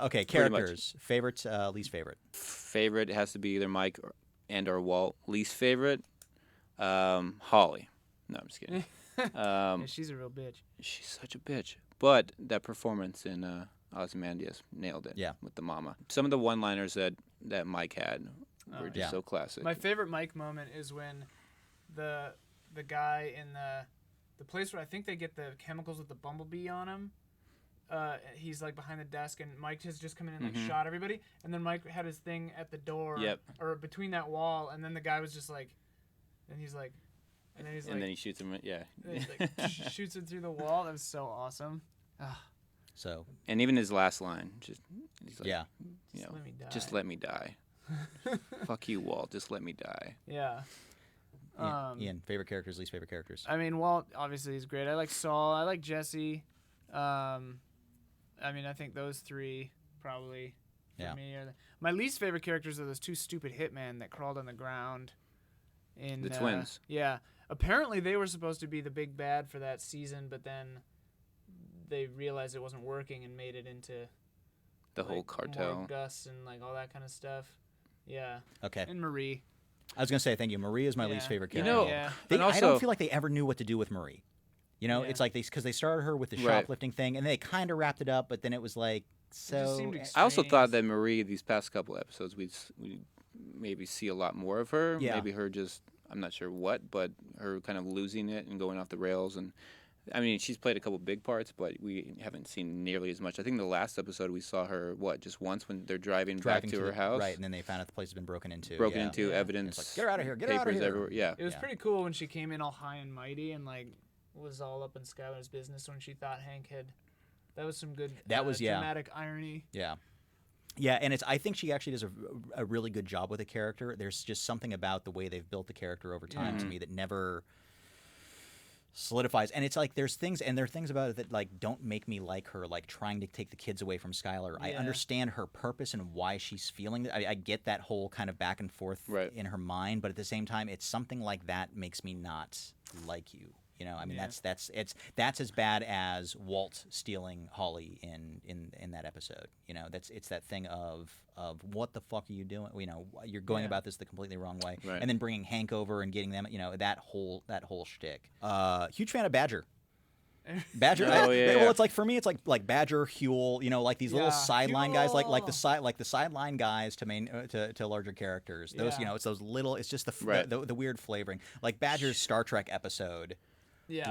Okay, characters. Favorite, least favorite. Favorite has to be either Mike or Walt. Least favorite, Holly. No, I'm just kidding. Yeah, she's a real bitch. She's such a bitch. But that performance in Ozymandias nailed it. Yeah. With the mama. Some of the one-liners that Mike had were just yeah. so classic. My favorite Mike moment is when the guy in the place where I think they get the chemicals with the bumblebee on him. He's like behind the desk, and Mike has just come in and like shot everybody. And then Mike had his thing at the door, or between that wall, and then the guy was just like, and he's like, and then he shoots him. Yeah. And he like shoots him through the wall. That was so awesome. So. And even his last line, he's like, Just let me die. Just let me die. Fuck you, Walt. Just let me die. Yeah. Ian, favorite characters, least favorite characters. I mean, Walt obviously is great. I like Saul. I like Jesse. I mean, I think those three probably for me are my least favorite characters are those two stupid hitmen that crawled on the ground. In the twins. Yeah. Apparently they were supposed to be the big bad for that season, but then they realized it wasn't working and made it into the whole cartel. More Gus and like all that kind of stuff. Yeah. Okay. And Marie. I was gonna say thank you. Marie is my least favorite character. I don't feel like they ever knew what to do with Marie. You know, it's like because they started her with the shoplifting thing, and they kind of wrapped it up, but then it was like so. I also thought that Marie, these past couple episodes, we maybe see a lot more of her. Yeah. Maybe her just, I'm not sure what, but her kind of losing it and going off the rails. And I mean, she's played a couple big parts, but we haven't seen nearly as much. I think the last episode we saw her just once when they're driving back to her house, right? And then they found out the place has been broken into. Evidence. It's like, get her out of here! Get her out of here! Everywhere. Yeah. It was pretty cool when she came in all high and mighty and like was all up in Skylar's business when she thought Hank had. That was some good. Dramatic irony. Yeah. Yeah, and I think she actually does a really good job with the character. There's just something about the way they've built the character over time to me that never solidifies. And it's like there are things about it that like don't make me like her, like trying to take the kids away from Skylar. I understand her purpose and why she's feeling that. I get that whole kind of back and forth in her mind, but at the same time, it's something like that makes me not like you. You know, I mean that's as bad as Walt stealing Holly in that episode. You know, it's that thing of what the fuck are you doing? You know, you're going about this the completely wrong way, and then bringing Hank over and getting them. You know, that whole shtick. Huge fan of Badger. Badger. Well, it's like for me, it's like Badger, Huel. You know, like these little sideline guys, like the sideline guys to larger characters. Those, you know, it's those little. It's just the weird flavoring. Like Badger's Star Trek episode.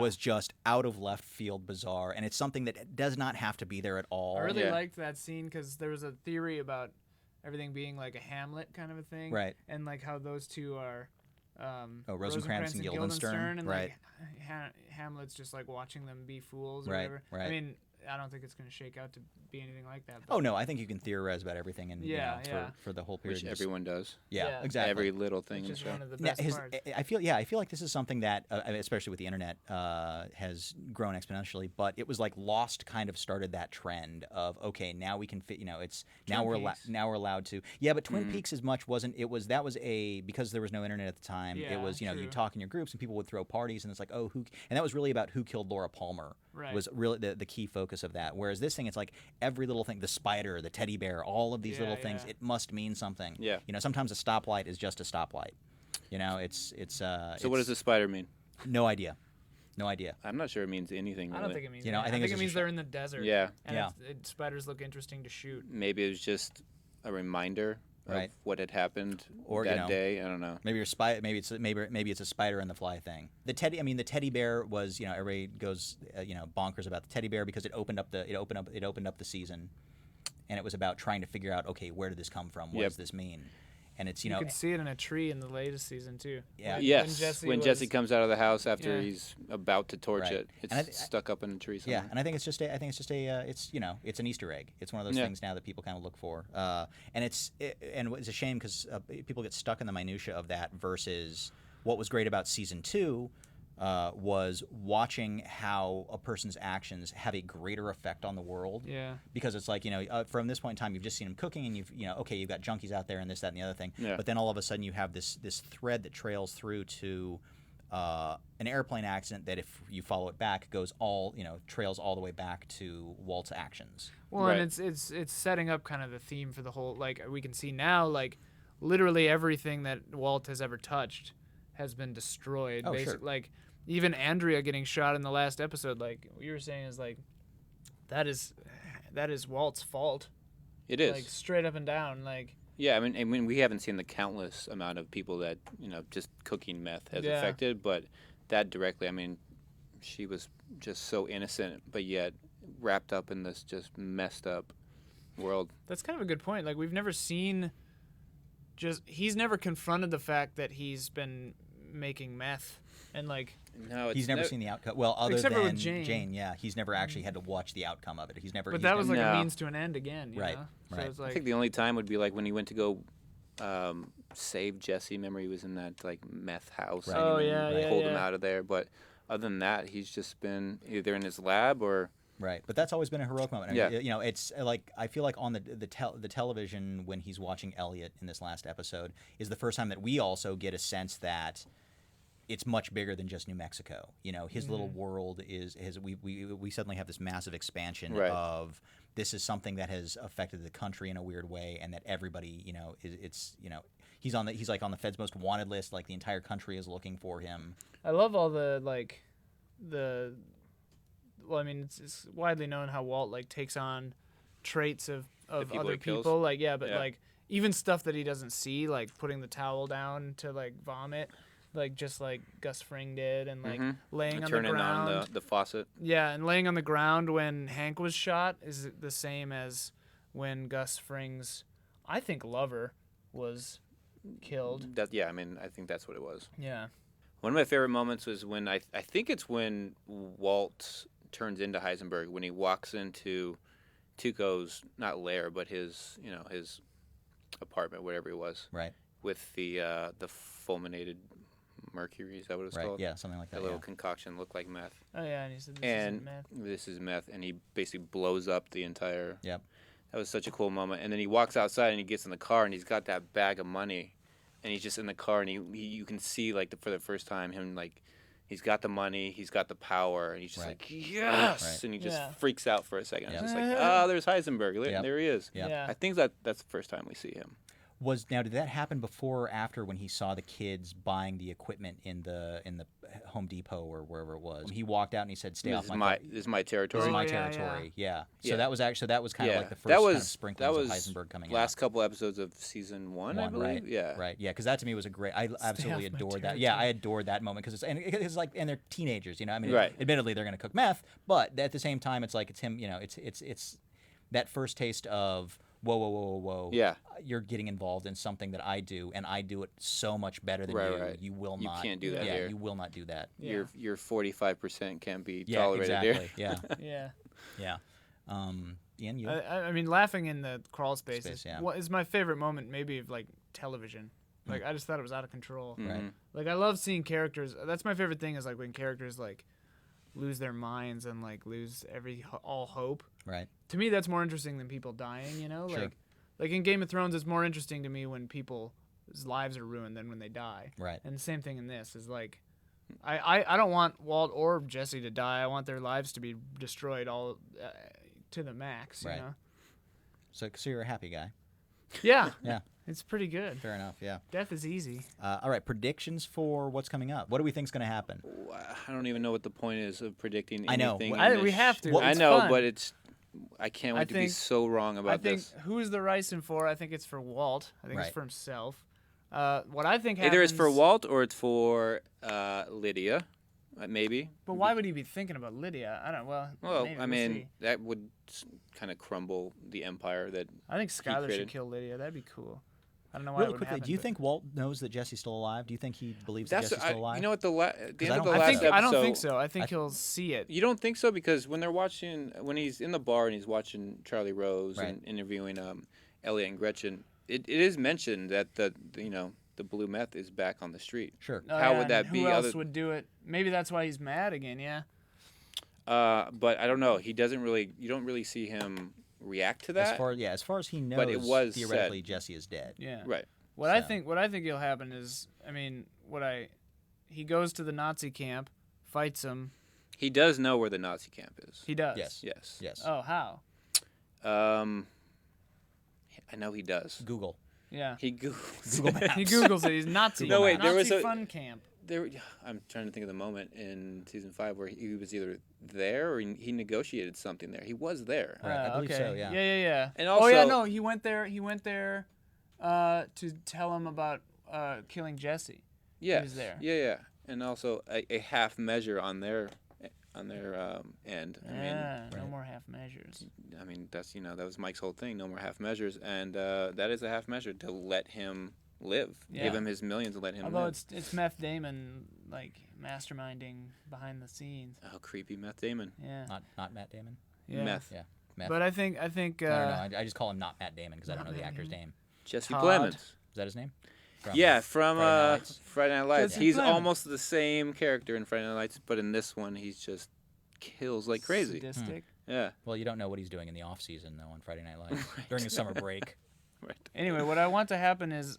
Was just out of left field bizarre, and it's something that does not have to be there at all. I really liked that scene because there was a theory about everything being like a Hamlet kind of a thing, right? And like how those two are Rosencrantz and Guildenstern, and right? Like, Hamlet's just like watching them be fools or right, whatever. Right. I mean, I don't think it's going to shake out to be anything like that. But no, I think you can theorize about everything, and for the whole period, which everyone does. Yeah, exactly. Every little thing in the show. One of the best parts. I feel like this is something that, especially with the internet, has grown exponentially. But it was like Lost kind of started that trend of now we can fit. You know, it's now we're allowed to. Yeah, but Twin Peaks as much wasn't. That was because there was no internet at the time. Yeah, it was you talk in your groups and people would throw parties and it's like and that was really about who killed Laura Palmer. Right. Was really the key focus of that. Whereas this thing, it's like every little thing, the spider, the teddy bear, all of these little things, it must mean something. Yeah. You know, sometimes a stoplight is just a stoplight. You know, it's. So what does the spider mean? No idea. I'm not sure it means anything. Really. I don't think it means. I think it means they're in the desert. Yeah. And spiders look interesting to shoot. Maybe it was just a reminder. Of what had happened that day. I don't know. Maybe it's a spider and the fly thing. The teddy bear was, everybody goes bonkers about the teddy bear because it opened up the season, and it was about trying to figure out, okay, where did this come from? What does this mean? And it's you could see it in a tree in the latest season too. Yeah. When Jesse comes out of the house after he's about to torch it, it's stuck up in a tree somewhere. Yeah, and I think it's an Easter egg. It's one of those things now that people kind of look for. And it's a shame because people get stuck in the minutia of that versus what was great about season 2. Was watching how a person's actions have a greater effect on the world. Yeah. Because it's like, from this point in time, you've just seen them cooking and you've got junkies out there and this, that, and the other thing. Yeah. But then all of a sudden you have this thread that trails through to an airplane accident that if you follow it back trails all the way back to Walt's actions. Well, and it's setting up kind of the theme for the whole. Like we can see now, like literally everything that Walt has ever touched has been destroyed. Oh, sure. Like even Andrea getting shot in the last episode. Like what you were saying is like that is Walt's fault. It is. Like straight up and down. Like. Yeah, I mean, we haven't seen the countless amount of people that just cooking meth has affected, but that directly, I mean, she was just so innocent, but yet wrapped up in this just messed up world. That's kind of a good point. Like we've never seen, he's never confronted the fact that he's been making meth, and like. No, he's never seen the outcome. Well, other except than for with Jane, yeah, he's never actually had to watch the outcome of it. He's never. But that was like a means to an end again, you right? know? Right. So it's like, I think the only time would be like when he went to go save Jesse. Remember, he was in that like meth house. Right. Oh yeah, pulled him out of there. But other than that, he's just been either in his lab or. Right, but that's always been a heroic moment. Yeah. I mean, it's like I feel like on the television when he's watching Elliot in this last episode is the first time that we also get a sense that it's much bigger than just New Mexico. His little world we suddenly have this massive expansion of this is something that has affected the country in a weird way, and that everybody, he's like on the Fed's most wanted list. Like the entire country is looking for him. I love all well, I mean, it's widely known how Walt like takes on traits of other people. Like like even stuff that he doesn't see, like putting the towel down to like vomit. Like just like Gus Fring did, and like laying on the ground. Turning on the faucet. Yeah, and laying on the ground when Hank was shot is the same as when Gus Fring's, I think, lover was killed. I mean, I think that's what it was. Yeah. One of my favorite moments was when I think it's when Walt turns into Heisenberg, when he walks into Tuco's not lair but his his apartment, whatever it was. Right. With the fulminated mercury, is that what it's called? Yeah, something like that. That little concoction looked like meth. Oh yeah, and he said this is meth, and he basically blows up the entire. Yep. That was such a cool moment. And then he walks outside and he gets in the car and he's got that bag of money, and he's just in the car and you can see like for the first time him like he's got the money, he's got the power, and he's just like yes, right. and he just freaks out for a second. Yep. It's just like there's Heisenberg, there he is. Yep. Yeah. I think that's the first time we see him. Did that happen before or after when he saw the kids buying the equipment in the Home Depot or wherever it was? He walked out and he said, "Stay off my this is my territory." This is my territory. Yeah. So that was kind of like the first that was, kind of sprinkles of Heisenberg coming last out. couple episodes of season one, I believe. Right. Yeah. Right. Yeah. Because that to me was a great. I absolutely adored that. Yeah, I adored that moment because it's like, and they're teenagers, I mean, admittedly they're going to cook meth, but at the same time, it's like it's him. It's that first taste of. Whoa. Yeah. You're getting involved in something that I do, and I do it so much better than you. Right. You will not. You can't do that yeah, here. You will not do that. Yeah. Your 45% can't be Yeah, tolerated exactly. here. Yeah. Yeah. Ian, you? I mean, laughing in the crawl space yeah. is my favorite moment, maybe, of like television. Like, I just thought it was out of control. Right. Like, I love seeing characters. That's my favorite thing is like when characters like lose their minds and like lose all hope. Right. To me, that's more interesting than people dying. Sure. Like in Game of Thrones, it's more interesting to me when people's lives are ruined than when they die. Right. And the same thing in this is like, I don't want Walt or Jesse to die. I want their lives to be destroyed all to the max. Right. You know? So you're a happy guy. Yeah. Yeah. It's pretty good. Fair enough. Yeah. Death is easy. All right. Predictions for what's coming up. What do we think's going to happen? I don't even know what the point is of predicting I know. anything. We have to. Well, I It's know, fun. but I can't wait to be so wrong about this. Who is the ricin for? I think it's for Walt. I think it's Right. for himself. What I think happens... Either it's for Walt or it's for Lydia, maybe. But why would he be thinking about Lydia? I don't... Well, maybe, I we'll mean, see. that would kind of crumble the empire that I think Skylar created. should kill Lydia. That'd be cool. I don't know why Really it would quickly, happen. do you but- think Walt knows that Jesse's still alive? Do you think he believes that Jesse's still alive? You know, at the end of the I last episode... I don't think so. I think he'll see it. You don't think so? Because when he's in the bar and he's watching Charlie Rose and interviewing Elliot and Gretchen, it is mentioned that the blue meth is back on the street. Sure. How would that be? Who else would do it? Maybe that's why he's mad again, yeah? But I don't know. You don't really see him react to that. As far as he knows, But it was theoretically said. Jesse is dead. Yeah. Right. What I think will happen is, I mean, he goes to the Nazi camp, fights him. He does know where the Nazi camp is. He does. Yes. Yes. Yes. Oh, how? I know he does. Google. Yeah. He Googles. Google Maps. He Googles it. He's Nazi. No, wait, there Nazi was a- fun camp. I'm trying to think of the moment in season 5 where he was either there or he negotiated something there. He was there. I believe so, yeah. Yeah. And oh yeah, also- no, he went there to tell him about killing Jesse. Yeah. He was there. Yeah. And also a half measure on their end. Yeah, no more half measures. I mean that's that was Mike's whole thing. No more half measures, and that is a half measure to let him live. Yeah. Give him his millions and let him Although live. it's Meth Damon like masterminding behind the scenes. Oh, creepy Meth Damon. Yeah. Not Matt Damon. Yeah. Meth. Yeah. Meth. But I think I don't know. I just call him not Matt Damon because I don't know the Matt actor's Damon. name. Jesse Todd. Plemons. Is that his name? Yeah, from Friday Night Lights? Friday Night Lights. Jesse He's Plemons. almost the same character in Friday Night Lights, but in this one, he's just kills like crazy. Sadistic. Yeah. Well, you don't know what he's doing in the off season though on Friday Night Lights during the summer break. Right. Anyway, what I want to happen is,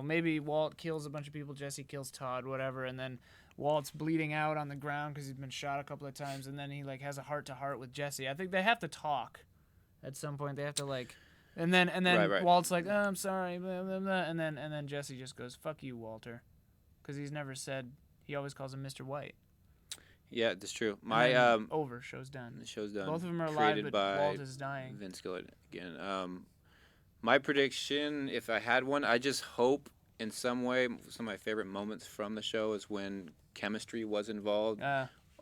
maybe Walt kills a bunch of people, Jesse kills Todd, whatever, and then Walt's bleeding out on the ground because he's been shot a couple of times, and then he like has a heart-to-heart with Jesse. I think they have to talk at some point. They have to like, and then Right. Walt's like, oh, I'm sorry, blah, blah, blah, and then Jesse just goes, fuck you, Walter, because he's never said. He always calls him Mr. White. Yeah, that's true. And My then over, show's done. the show's done. Both of them are alive, Created but by Walt is dying. Vince Gilligan again. My prediction, if I had one, I just hope in some way, some of my favorite moments from the show is when chemistry was involved.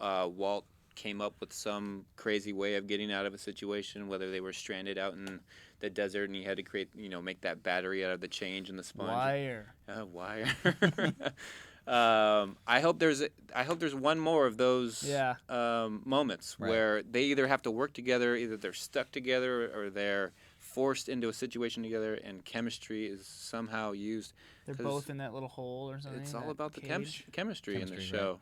Walt came up with some crazy way of getting out of a situation, whether they were stranded out in the desert and he had to create, make that battery out of the change and the sponge. Wire. Wire. I hope there's one more of those moments Right. where they either have to work together, either they're stuck together or they're forced into a situation together, and chemistry is somehow used. They're 'Cause both in that little hole or something. It's all that about the cage. chemistry in the Chemistry, show.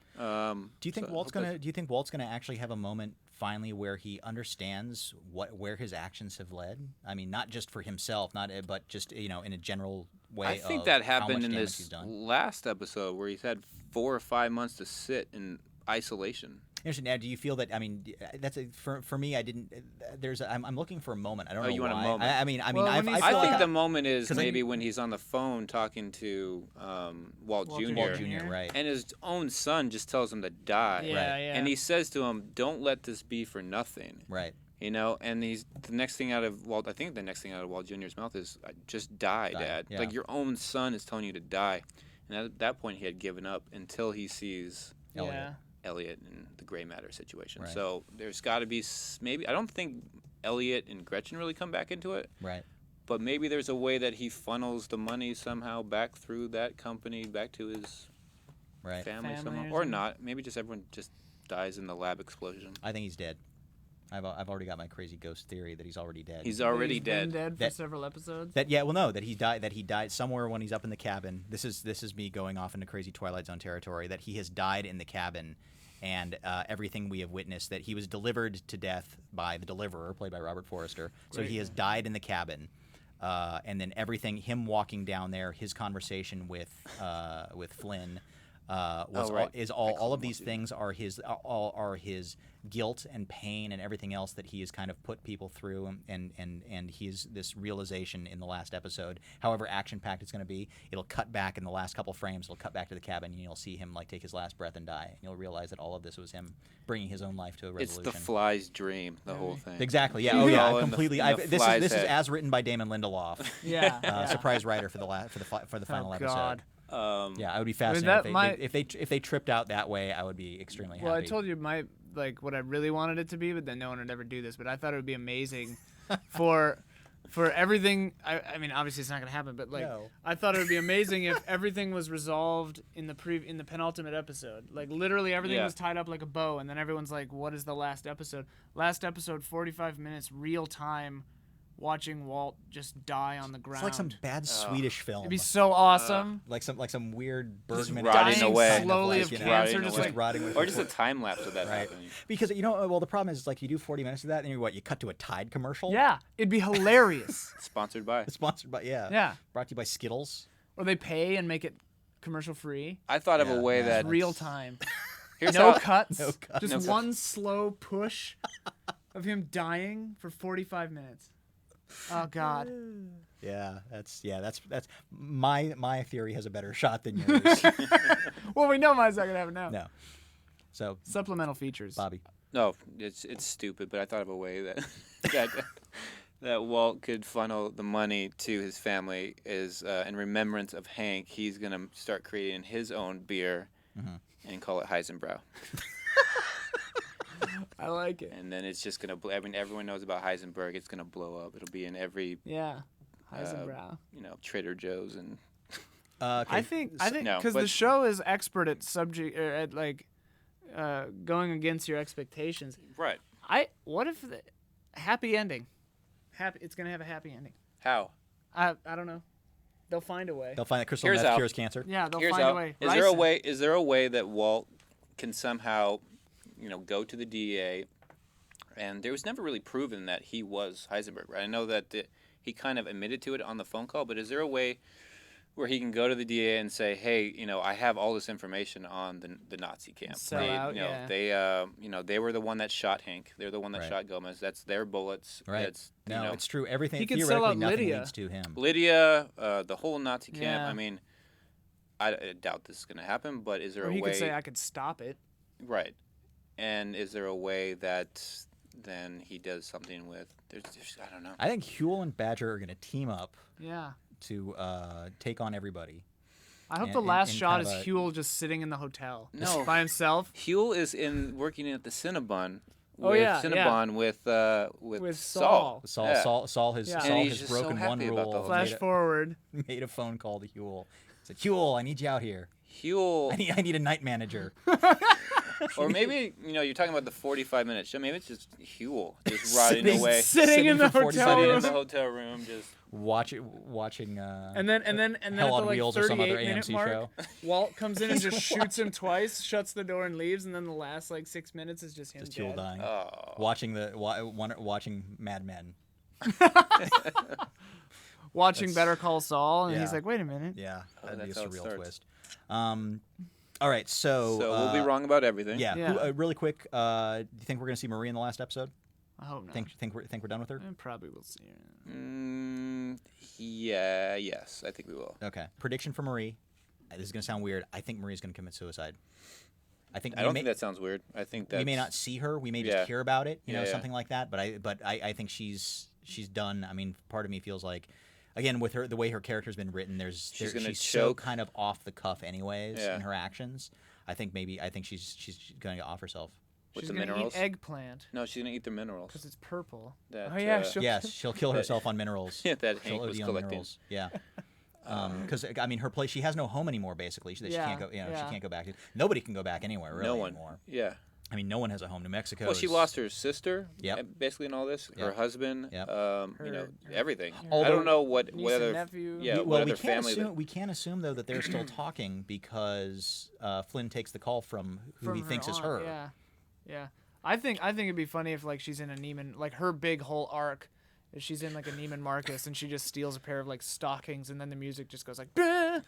Do you think so I Walt's hope gonna? Do you think Walt's gonna actually have a moment finally where he understands where his actions have led? I mean, not just for himself, but just in a general way. I think of that how happened much in damage he's this done. last episode where he's had 4 or 5 months to sit in isolation. Interesting. Now, do you feel that? I mean, for me. I didn't. I'm looking for a moment. I don't know you why. want a moment. I mean, Well, I when feel he's I like think like the moment is 'cause maybe when he's on the phone talking to Walt Jr. Walt Jr. Right. And his own son just tells him to die. Yeah, Right. yeah. And he says to him, "Don't let this be for nothing." Right. And the next thing out of Walt, I think the next thing out of Walt Jr.'s mouth is, "Just die, Dad." Yeah. Like your own son is telling you to die. And at that point, he had given up until he sees Elliot. Elliot and the gray matter situation. Right. So there's got to be maybe, I don't think Elliot and Gretchen really come back into it, Right. but maybe there's a way that he funnels the money somehow back through that company back to his Right. family Family somehow, or or something. not. Maybe just everyone just dies in the lab explosion. I think he's dead. I've already got my crazy ghost theory that he's already dead. He's already He's been dead. dead for That- several episodes. That he died somewhere when he's up in the cabin. This is me going off into crazy Twilight Zone territory. That he has died in the cabin, and everything we have witnessed, that he was delivered to death by the deliverer, played by Robert Forrester. So Great he has guy. died in the cabin, and then everything, him walking down there, his conversation with Flynn. Right. All of these things are his guilt and pain and everything else that he has kind of put people through, and he's this realization in the last episode. However action-packed it's going to be, it'll cut back in the last couple frames. It'll cut back to the cabin, and you'll see him like take his last breath and die. And you'll realize that all of this was him bringing his own life to a It's resolution. the Fly's dream, the whole thing. Exactly. Yeah. He's Oh yeah. all in the- Completely. in the This Fly's is head. as written by Damon Lindelof. Yeah. Surprise writer for the final episode. God. Yeah, I would be that fascinated if they tripped out that way. I would be extremely happy. Well, I told you what I really wanted it to be, but then no one would ever do this. But I thought it would be amazing for everything. I mean, obviously it's not gonna happen, but No. I thought it would be amazing if everything was resolved in the penultimate episode. Like literally everything Yeah. was tied up like a bow, and then everyone's like, "What is the last episode?" Last episode, 45 minutes, real time, watching Walt just die on the ground. It's like some bad Swedish film. It'd be so awesome. like some weird Just Bergman rotting dying away. kind slowly like, of you know, cancer, Rotting just away. like rotting away Or just a before- time lapse of that Right. happening. Because well the problem is like you do 40 minutes of that, and you cut to a Tide commercial. yeah, it'd be hilarious. Sponsored by. It's sponsored by Yeah. brought to you by Skittles. Or they pay and make it commercial free. I thought of Yeah, a way yeah. that Real time. here's No how, cuts. No cuts. Just No cuts. one slow push of him dying for 45 minutes. Oh God. Yeah, that's my theory has a better shot than yours. Well, we know mine's not gonna happen now. No. So Supplemental features. Bobby. No, it's stupid, but I thought of a way that that Walt could funnel the money to his family is in remembrance of Hank. He's gonna start creating his own beer and call it Heisenbrow. I like it. And then it's just gonna. I mean, everyone knows about Heisenberg. It's gonna blow up. It'll be in every Heisenbrow. Trader Joe's and. I think No, because but- the show is expert at going against your expectations. Right. What if the happy ending? It's gonna have a happy ending. How? I don't know. They'll find a way. They'll find that crystal Here's meth how. cures cancer. Yeah, they'll Here's find how. a way. Is there a way that Walt can somehow, go to the DEA, and there was never really proven that he was Heisenberg, right? I know that he kind of admitted to it on the phone call, but is there a way where he can go to the DEA and say, hey, I have all this information on the Nazi camp. Sell out, yeah. They were the one that shot Hank. They're the one that Right. shot Gomez. That's their bullets. Right. That's, No, it's true. Everything He could sell theoretically out nothing Lydia. leads to him. Lydia, the whole Nazi camp. Yeah. I mean, I doubt this is going to happen, but is there Or a he way? could say, I could stop it. Right. And is there a way that then he does something with? There's I don't know. I think Huel and Badger are going to team up Yeah. to take on everybody. I hope And- the last and shot kind is of a- Huel just sitting in the hotel. No. Just by himself. Huel is working at the Cinnabon. Oh, yeah, Cinnabon With Saul. Saul. Saul Yeah. Saul has Yeah. Saul And he's has just so broken one happy about the rule. whole Flash forward. Made a phone call to Huel. Said, Huel, I need you out here. Huel. I need a night manager. Or maybe, you're talking about the 45-minute show. Maybe it's just Huel just riding Sitting- away. Sitting in the for 45 hotel Sitting in room. minutes. the hotel room, just. watching And then at Hell on the like Wheels or some 38 other minute AMC mark, show. Walt comes in and just shoots him twice, shuts the door and leaves, and then the last 6 minutes is just him Just Huel dead. dying. Oh. Watching Mad Men. Watching That's- Better Call Saul, and yeah. he's like, wait a minute. Yeah, that'd be a that's how it surreal starts. twist. All right, so So we'll be wrong about everything. Yeah, Yeah. really quick. Do you think we're gonna see Marie in the last episode? I hope not. Think we're done with her? And probably we'll see her. Yeah. Yes, I think we will. Okay. Prediction for Marie. This is gonna sound weird. I think Marie's gonna commit suicide. I I don't we think that sounds weird. I think that we may not see her. We may Yeah. just hear about it. Yeah, yeah. Something like that. But I think she's done. I mean, part of me feels like, again, with her the way her character's been written, She's gonna she's so choke. kind of off the cuff, anyways, Yeah. in her actions. I think she's gonna off herself. with She's the gonna minerals. eat eggplant No, she's gonna eat the minerals. because it's purple. That, oh yeah, uh, she'll She'll kill herself on minerals. Yeah, that She'll Hank was OD on collecting. minerals. Yeah. Because I mean, her place. She has no home anymore. Basically, she Yeah, can't go. She yeah. can't go back to. Nobody can go back anywhere. Really No one. anymore. Yeah. I mean, no one has a home. New Mexico. Well, she is- lost her sister. Yep. Basically, in all this, her Yep. husband. Yep. Everything. I Although- don't know what Niece whether. and nephew. Yeah. well, what we other can't family. assume. We can't assume though that they're still talking because Flynn takes the call from who From he thinks is aunt, her. Yeah, yeah. I think it'd be funny if she's in a Neiman, her big whole arc. If she's in a Neiman Marcus and she just steals a pair of stockings and then the music just goes "Bah!"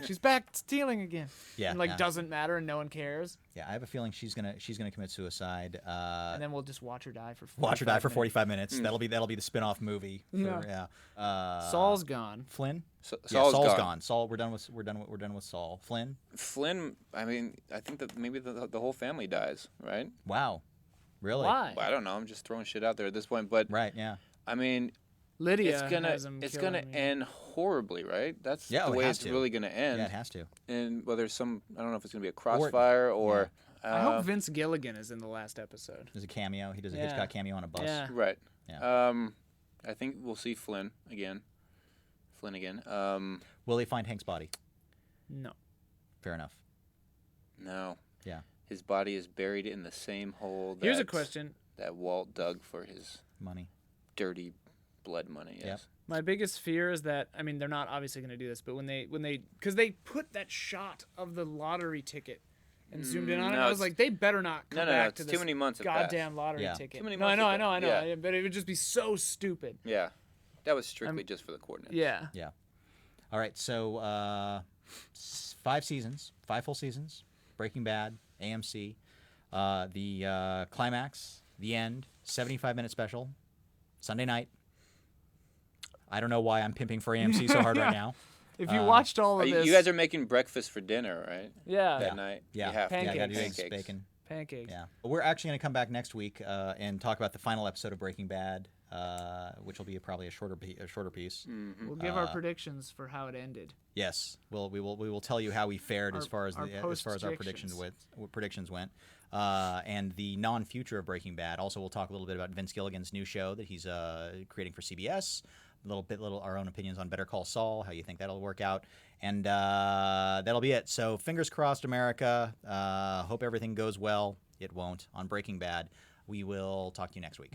She's back stealing again. Yeah, And yeah. doesn't matter and no one cares. Yeah, I have a feeling she's gonna commit suicide. And then we'll just watch her die for 45 Watch her die for minutes. 45 minutes. That'll be the spin-off movie. Yeah. Yeah. Saul's gone. Flynn. Saul's Saul's gone. gone. Saul. We're done with Saul. Flynn. Flynn. I mean, I think that maybe the whole family dies, right? Wow. Really? Why? Well, I don't know. I'm just throwing shit out there at this point, but Right. Yeah. I mean, Lydia it's gonna has him killing me. end horribly, right? That's Yeah, the it way has it's to. really gonna end. Yeah, it has to. And whether I don't know if it's gonna be a crossfire or. I hope Vince Gilligan is in the last episode. There's a cameo. He does a Yeah. Hitchcock cameo on a bus. Yeah. Right. Yeah. I think we'll see Flynn again. Will they find Hank's body? No. Fair enough. No. Yeah. His body is buried in the same hole. Here's a question. That Walt dug for his Money. dirty blood money. Yes. Yep. My biggest fear is that they're not obviously going to do this, but when they because they put that shot of the lottery ticket and zoomed in on it, no, I was it's- like, they better not come No, back it's to too this many months have passed. goddamn lottery Yeah. ticket. Too many No, I months know, have I know, but it would just be so stupid. Yeah. That was strictly just for the coordinates. Yeah. Yeah. All right. So 5 seasons, 5 full seasons. Breaking Bad, AMC. The climax, the end, 75-minute special, Sunday night. I don't know why I'm pimping for AMC so hard right now. If you watched all of this, you guys are making breakfast for dinner, right? Yeah. That night. Yeah. You have Pancakes. Yeah, I gotta do pancakes. eggs, bacon. Pancakes. Yeah. We're actually going to come back next week and talk about the final episode of Breaking Bad, which will be probably a shorter piece. Mm-hmm. We'll give our predictions for how it ended. Yes, we will tell you how we fared as far as our predictions went, and the non-future of Breaking Bad. Also, we'll talk a little bit about Vince Gilligan's new show that he's creating for CBS. Our own opinions on Better Call Saul, how you think that'll work out, and that'll be it. So fingers crossed, America. Hope everything goes well. It won't on Breaking Bad. We will talk to you next week.